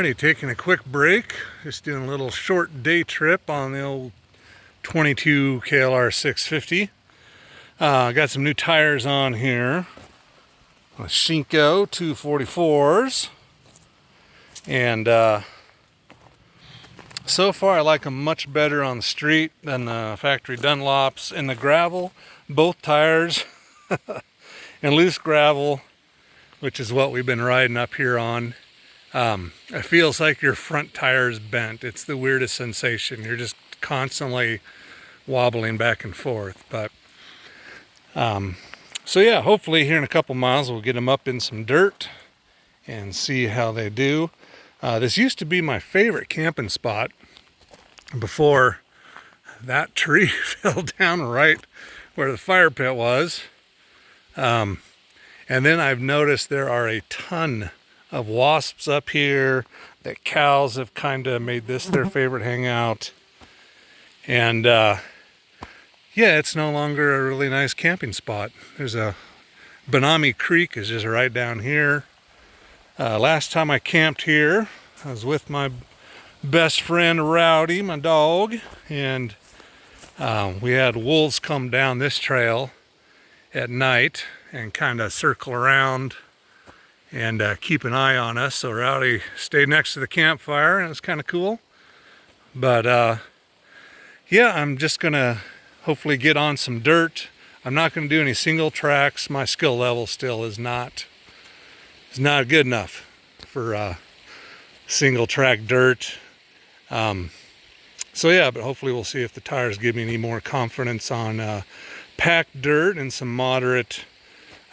Alrighty, taking a quick break. Just doing a little short day trip on the old 22 KLR 650. Got some new tires on here. Shinko 244s. And so far I like them much better on the street than the factory Dunlops. In the gravel, both tires and loose gravel, which is what we've been riding up here on. It feels like your front tire is bent. It's the weirdest sensation. You're just constantly wobbling back and forth. But so yeah, hopefully here in a couple miles we'll get them up in some dirt and see how they do. This used to be my favorite camping spot before that tree fell down right where the fire pit was. And then I've noticed there are a ton of wasps up here, that cows have kind of made this their favorite hangout. And yeah, it's no longer a really nice camping spot. There's a Benami Creek is just right down here. Last time I camped here, I was with my best friend Rowdy, my dog, and we had wolves come down this trail at night and kind of circle around and keep an eye on us. So Rowdy stayed next to the campfire, and it was kind of cool. But yeah, I'm just gonna hopefully get on some dirt. I'm not gonna do any single tracks. My skill level still is not good enough for single track dirt. So yeah, but hopefully we'll see if the tires give me any more confidence on packed dirt and some moderate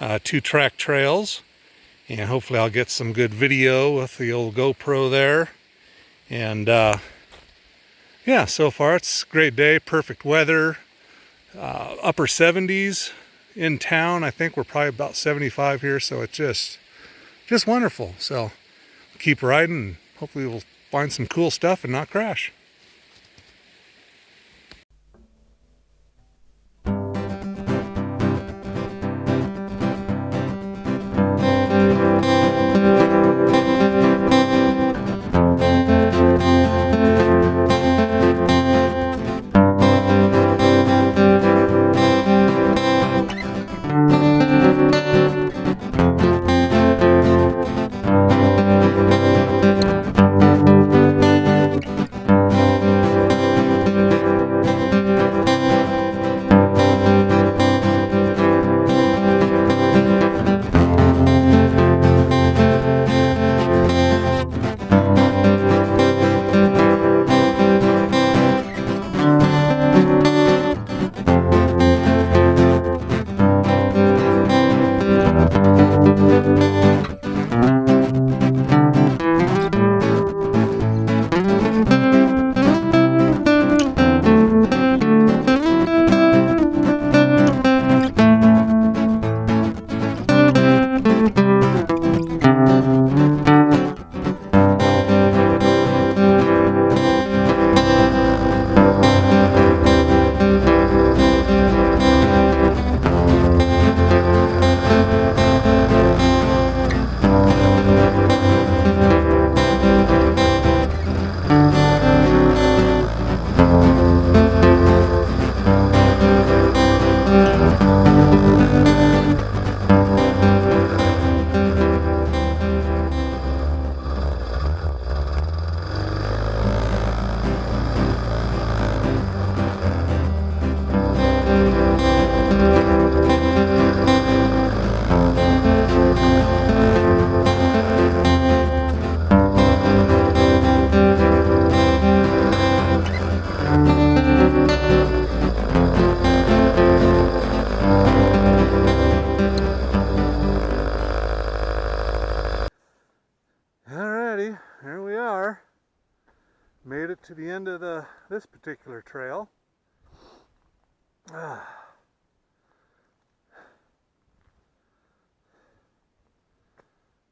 2-track trails. And hopefully I'll get some good video with the old GoPro there. And yeah, so far it's a great day, perfect weather. Upper 70s in town. I think we're probably about 75 here, so it's just wonderful. So keep riding, and hopefully we'll find some cool stuff and not crash. Alrighty, here we are. Made it to the end of this particular trail.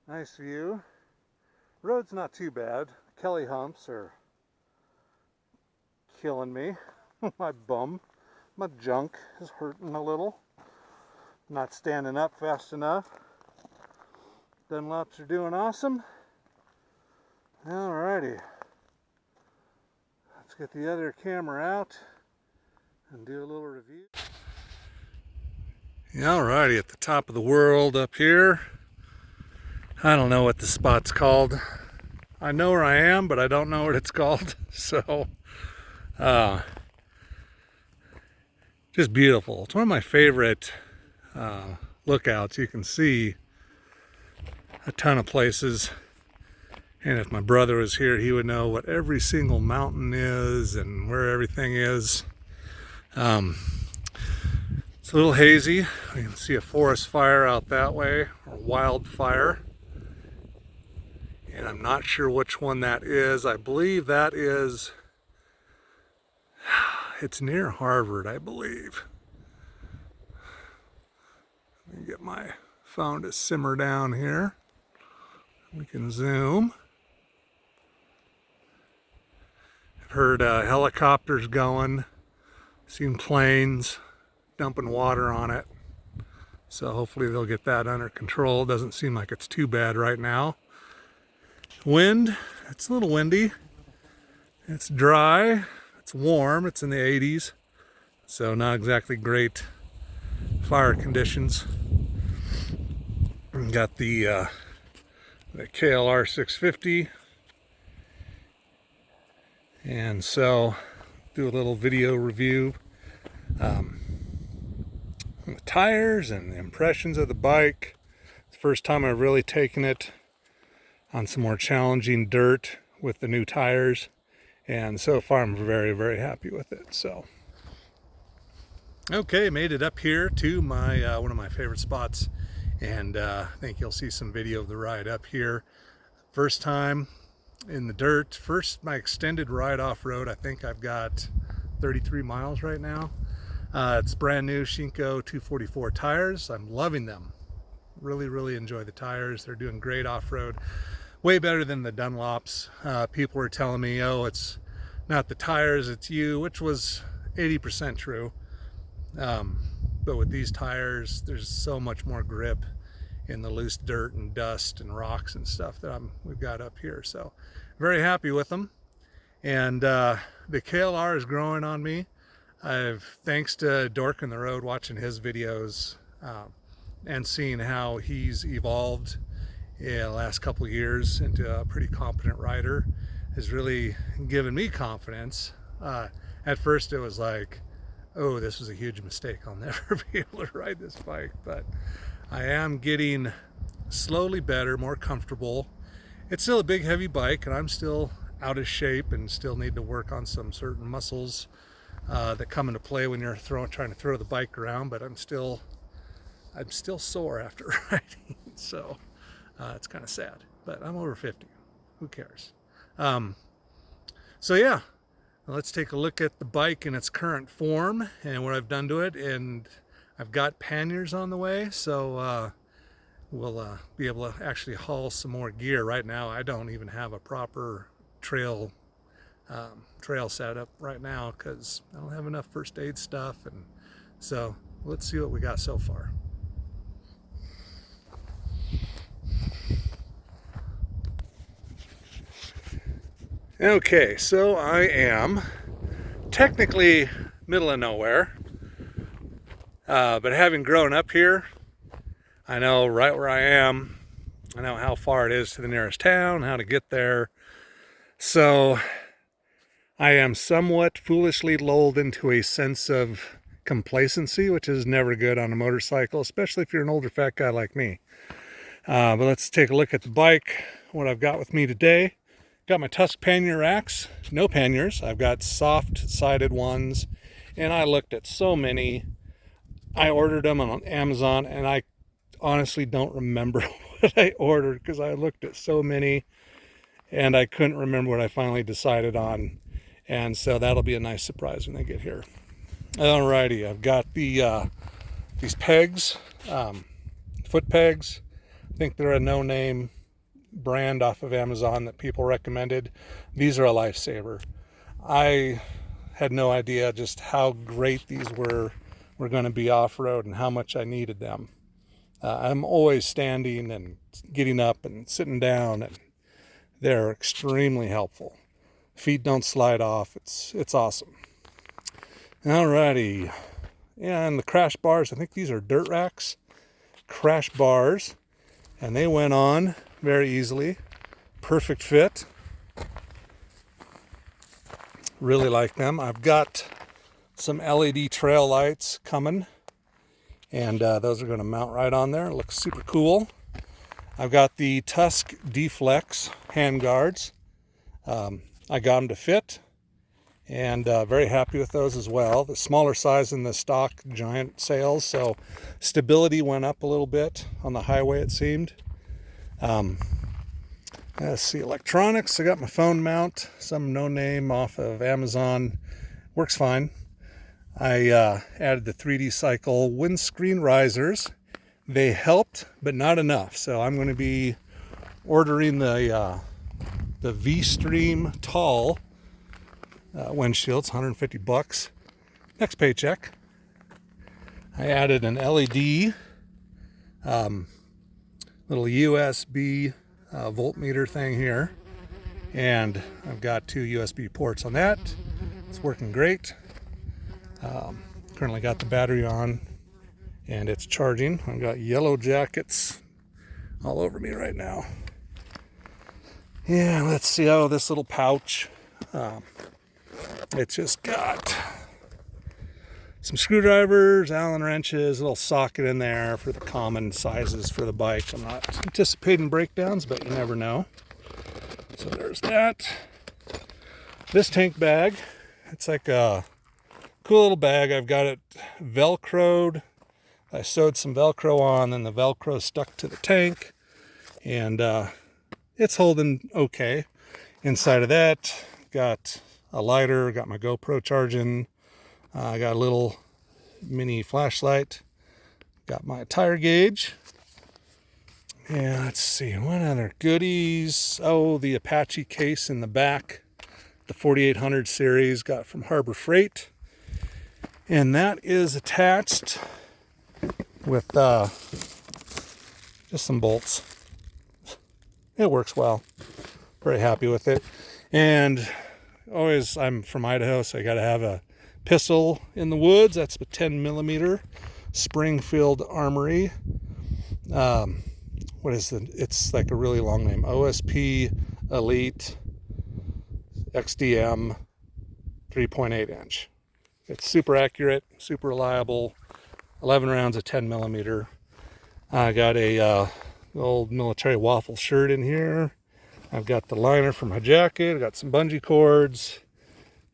Nice view. Road's not too bad. Kelly humps are killing me. My bum, my junk is hurting a little. Not standing up fast enough. Dunlops are doing awesome. Alrighty, let's get the other camera out and do a little review. Alrighty, at the top of the world up here. I don't know what the spot's called. I know where I am, but I don't know what it's called. So, just beautiful. It's one of my favorite lookouts. You can see a ton of places. And if my brother was here, he would know what every single mountain is and where everything is. It's a little hazy. You can see a forest fire out that way, or wildfire. And I'm not sure which one that is. I believe that is, it's near Harvard, I believe. Let me get my phone to simmer down here. We can zoom. I've heard helicopters going, seen planes dumping water on it. So hopefully they'll get that under control. Doesn't seem like it's too bad right now. Wind, it's a little windy. It's dry, it's warm, it's in the 80s. So not exactly great fire conditions. Got the KLR 650. And so do a little video review. The tires and the impressions of the bike. It's the first time I've really taken it on some more challenging dirt with the new tires, and so far I'm very, very happy with it. So okay, made it up here to my one of my favorite spots, and I think you'll see some video of the ride up here. First time in the dirt, my extended ride off-road. I think I've got 33 miles right now. It's brand new Shinko 244 tires. I'm loving them. Really, really enjoy the tires. They're doing great off-road. Way better than the Dunlops. People were telling me, oh, it's not the tires, it's you, which was 80% true. But with these tires, there's so much more grip in the loose dirt and dust and rocks and stuff that we've got up here. So very happy with them. And the KLR is growing on me. Thanks to Dork in the Road, watching his videos and seeing how he's evolved in the last couple of years into a pretty competent rider, has really given me confidence. At first it was like, oh, this was a huge mistake. I'll never be able to ride this bike. But I am getting slowly better, more comfortable. It's still a big, heavy bike, and I'm still out of shape and still need to work on some certain muscles that come into play when you're trying to throw the bike around. But I'm still sore after riding, so it's kind of sad. But I'm over 50. Who cares? So yeah, let's take a look at the bike in its current form and what I've done to it. And I've got panniers on the way, so we'll be able to actually haul some more gear. Right now, I don't even have a proper trail setup right now because I don't have enough first aid stuff. And so let's see what we got so far. Okay, so I am technically middle of nowhere, but having grown up here, I know right where I am. I know how far it is to the nearest town, how to get there. So I am somewhat foolishly lulled into a sense of complacency, which is never good on a motorcycle, especially if you're an older fat guy like me. But let's take a look at the bike, what I've got with me today. Got my Tusk pannier racks, no panniers. I've got soft-sided ones, and I looked at so many. I ordered them on Amazon, and I honestly don't remember what I ordered because I looked at so many, and I couldn't remember what I finally decided on. And so that'll be a nice surprise when they get here. Alrighty, I've got these pegs, foot pegs. I think they're a no-name brand off of Amazon that people recommended. These are a lifesaver. I had no idea just how great these were going to be off-road and how much I needed them. I'm always standing and getting up and sitting down, and they're extremely helpful. Feet don't slide off. It's awesome. Alrighty. And the crash bars, I think these are dirt racks. Crash bars. And they went on very easily. Perfect fit. Really like them. I've got some LED trail lights coming. And those are going to mount right on there. It looks super cool. I've got the Tusk D-Flex hand guards. I got them to fit. And very happy with those as well. The smaller size than the stock giant sails, so stability went up a little bit on the highway, it seemed. Let's see, electronics. I got my phone mount, some no name off of Amazon. Works fine. I added the 3D Cycle windscreen risers. They helped, but not enough. So I'm going to be ordering the V-Stream Tall windshields, $150 next paycheck. I added an LED little USB voltmeter thing here, and I've got 2 USB ports on that. It's working great. Currently got the battery on and it's charging. I've got yellow jackets all over me right now. Yeah, let's see. Oh, this little pouch. It's just got some screwdrivers, Allen wrenches, a little socket in there for the common sizes for the bike. I'm not anticipating breakdowns, but you never know. So there's that. This tank bag, it's like a cool little bag. I've got it Velcroed. I sewed some Velcro on, and the Velcro stuck to the tank, and it's holding okay. Inside of that, got a lighter, got my GoPro charging, I got a little mini flashlight, got my tire gauge, and let's see, what other goodies? Oh, the Apache case in the back, the 4800 series, got from Harbor Freight, and that is attached with just some bolts. It works well. Very happy with it. And always, I'm from Idaho, so I got to have a pistol in the woods. That's a 10 millimeter Springfield Armory. What is it? It's like a really long name. OSP Elite XDM 3.8 inch. It's super accurate, super reliable. 11 rounds of 10 millimeter. I got a old military waffle shirt in here. I've got the liner for my jacket. I got some bungee cords.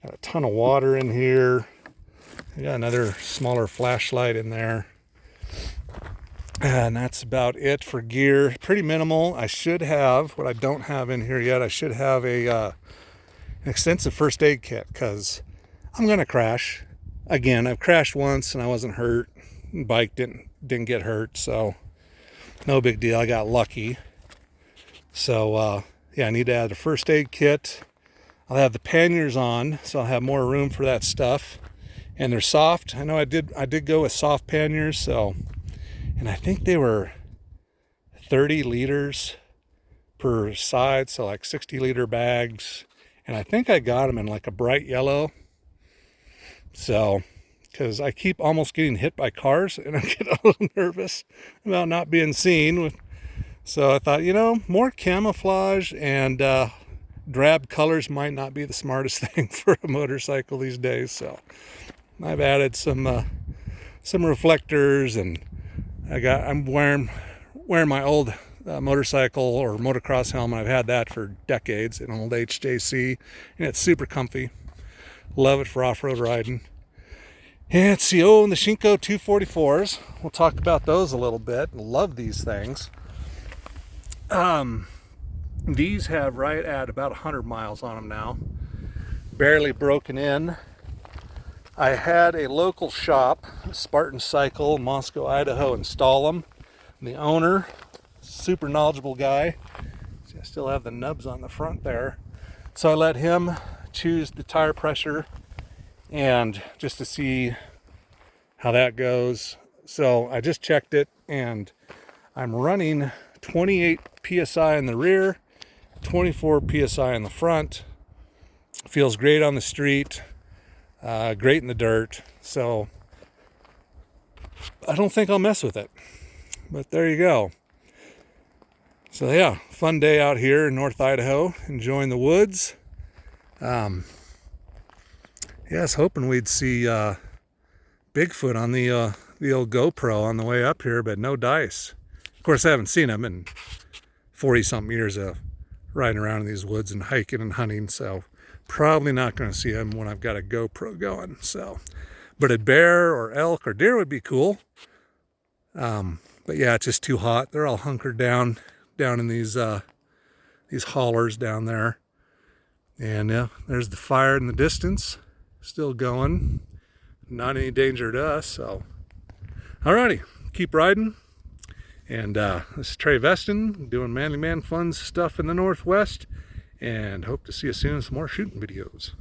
Got a ton of water in here. I got another smaller flashlight in there. And that's about it for gear. Pretty minimal. I should have, what I don't have in here yet, I should have an extensive first aid kit, because I'm going to crash. Again, I've crashed once and I wasn't hurt. Bike didn't get hurt, so no big deal. I got lucky. So yeah, I need to add a first aid kit. I'll have the panniers on, so I'll have more room for that stuff. And they're soft. I know I did go with soft panniers, so, and I think they were 30 liters per side, so like 60-liter bags. And I think I got them in like a bright yellow. So, because I keep almost getting hit by cars, and I get a little nervous about not being seen. So I thought, more camouflage and drab colors might not be the smartest thing for a motorcycle these days. So I've added some reflectors, and I'm wearing my old motorcycle or motocross helmet. I've had that for decades, an old HJC, and it's super comfy. Love it for off-road riding. And let's see, and the Shinko 244s. We'll talk about those a little bit. Love these things. These have right at about 100 miles on them now. Barely broken in. I had a local shop, Spartan Cycle, Moscow, Idaho, install them. The owner, super knowledgeable guy. See, I still have the nubs on the front there. So I let him choose the tire pressure, and just to see how that goes. So I just checked it, and I'm running 28 psi in the rear 24 psi on the front. Feels great on the street, great in the dirt. So I don't think I'll mess with it. But there you go. So yeah, fun day out here in North Idaho, enjoying the woods. Yeah, I was hoping we'd see Bigfoot on the old GoPro on the way up here, but no dice. Of course, I haven't seen him in 40-something years of riding around in these woods and hiking and hunting, so probably not going to see him when I've got a GoPro going. So, but a bear or elk or deer would be cool. But yeah, it's just too hot. They're all hunkered down in these hollers down there. And yeah, there's the fire in the distance, still going. Not any danger to us. So, alrighty, keep riding. And this is Trey Veston doing Manly Man Fun stuff in the Northwest. And hope to see you soon in some more shooting videos.